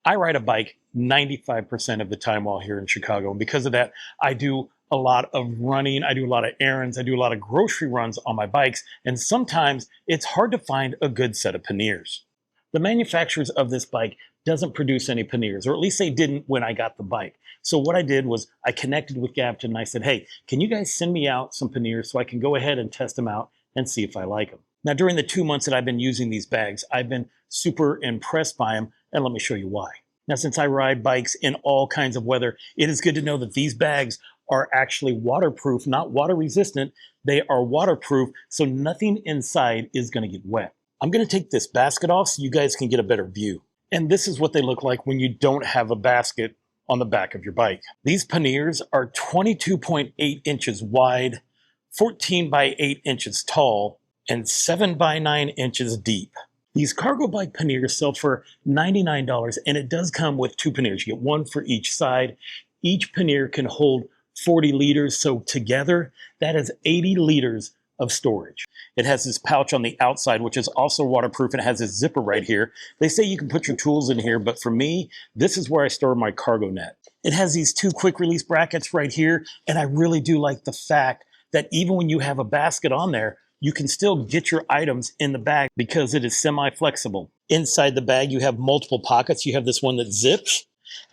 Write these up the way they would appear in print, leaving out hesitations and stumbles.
I ride a bike 95% of the time while here in Chicago. And because of that, I do a lot of running. I do a lot of errands. I do a lot of grocery runs on my bikes. And sometimes it's hard to find a good set of panniers. The manufacturers of this bike doesn't produce any panniers, or at least they didn't when I got the bike. So what I did was I connected with Gavton and I said, hey, can you guys send me out some panniers so I can go ahead and test them out and see if I like them? Now, during the 2 months that I've been using these bags, I've been super impressed by them, and let me show you why. Now, since I ride bikes in all kinds of weather, it is good to know that these bags are actually waterproof, not water resistant. They are waterproof, so nothing inside is going to get wet. I'm going to take this basket off so you guys can get a better view. And this is what they look like when you don't have a basket on the back of your bike. These panniers are 22.8 inches wide, 14 by 8 inches tall, and 7 by 9 inches deep. These cargo bike panniers sell for $99, and it does come with 2 panniers. You get one for each side. Each pannier can hold 40 liters, so together that is 80 liters of storage. It has this pouch on the outside, which is also waterproof, and it has this zipper right here. They say you can put your tools in here, but for me, this is where I store my cargo net. It has these 2 quick release brackets right here, and I really do like the fact that even when you have a basket on there, you can still get your items in the bag because it is semi-flexible. Inside the bag, you have multiple pockets. You have this one that zips,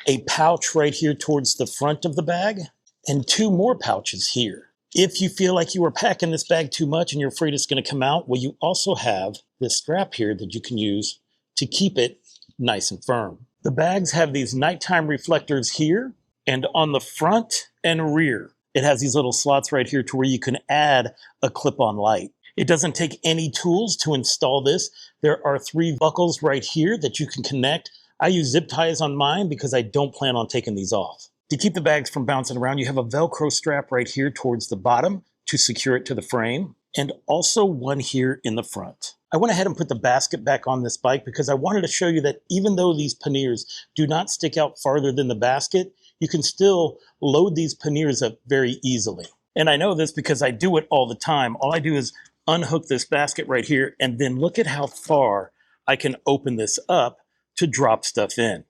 a pouch right here towards the front of the bag, and 2 more pouches here. If you feel like you are packing this bag too much and you're afraid it's going to come out, well, you also have this strap here that you can use to keep it nice and firm. The bags have these nighttime reflectors here, and on the front and rear, it has these little slots right here to where you can add a clip-on light. It doesn't take any tools to install this. There are 3 buckles right here that you can connect. I use zip ties on mine because I don't plan on taking these off. To keep the bags from bouncing around, you have a Velcro strap right here towards the bottom to secure it to the frame, and also one here in the front. I went ahead and put the basket back on this bike because I wanted to show you that even though these panniers do not stick out farther than the basket, you can still load these panniers up very easily. And I know this because I do it all the time. All I do is unhook this basket right here, and then look at how far I can open this up to drop stuff in.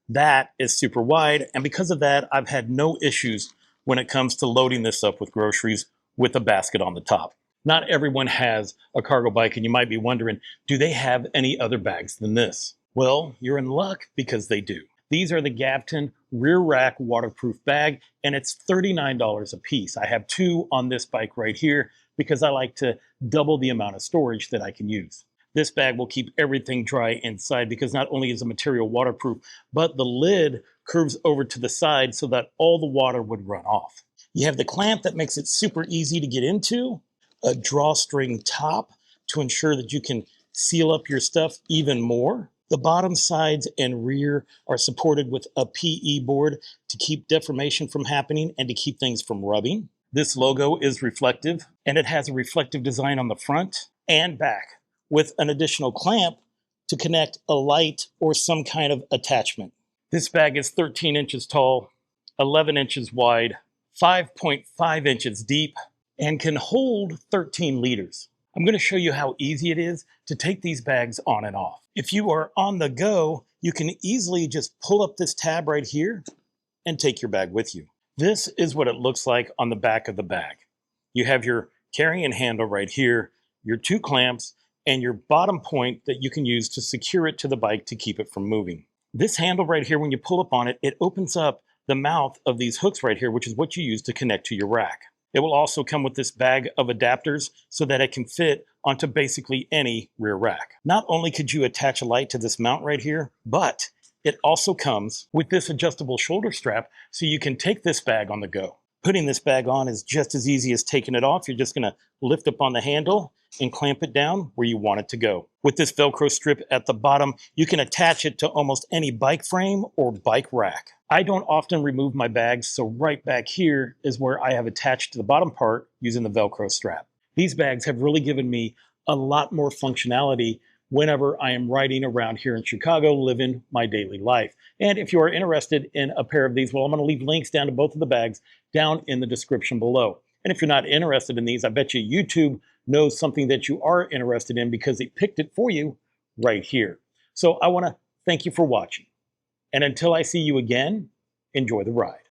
That is super wide, and because of that, I've had no issues when it comes to loading this up with groceries with a basket on the top. Not everyone has a cargo bike, and you might be wondering, do they have any other bags than this? Well, you're in luck because they do. These are the Gavton rear rack waterproof bag, and it's $39 a piece. I have 2 on this bike right here because I like to double the amount of storage that I can use. This bag will keep everything dry inside because not only is the material waterproof, but the lid curves over to the side so that all the water would run off. You have the clamp that makes it super easy to get into, a drawstring top to ensure that you can seal up your stuff even more. The bottom sides and rear are supported with a PE board to keep deformation from happening and to keep things from rubbing. This logo is reflective, and it has a reflective design on the front and back, with an additional clamp to connect a light or some kind of attachment. This bag is 13 inches tall, 11 inches wide, 5.5 inches deep, and can hold 13 liters. I'm going to show you how easy it is to take these bags on and off. If you are on the go, you can easily just pull up this tab right here and take your bag with you. This is what it looks like on the back of the bag. You have your carrying handle right here, your 2 clamps, and your bottom point that you can use to secure it to the bike to keep it from moving. This handle right here, when you pull up on it, it opens up the mouth of these hooks right here, which is what you use to connect to your rack. It will also come with this bag of adapters so that it can fit onto basically any rear rack. Not only could you attach a light to this mount right here, but it also comes with this adjustable shoulder strap so you can take this bag on the go. Putting this bag on is just as easy as taking it off. You're just going to lift up on the handle and clamp it down where you want it to go. With this Velcro strip at the bottom, you can attach it to almost any bike frame or bike rack. I don't often remove my bags, so right back here is where I have attached to the bottom part using the Velcro strap. These bags have really given me a lot more functionality whenever I am riding around here in Chicago, living my daily life. And if you are interested in a pair of these, well, I'm going to leave links down to both of the bags down in the description below. And if you're not interested in these, I bet you YouTube knows something that you are interested in because it picked it for you right here. So I want to thank you for watching. And until I see you again, enjoy the ride.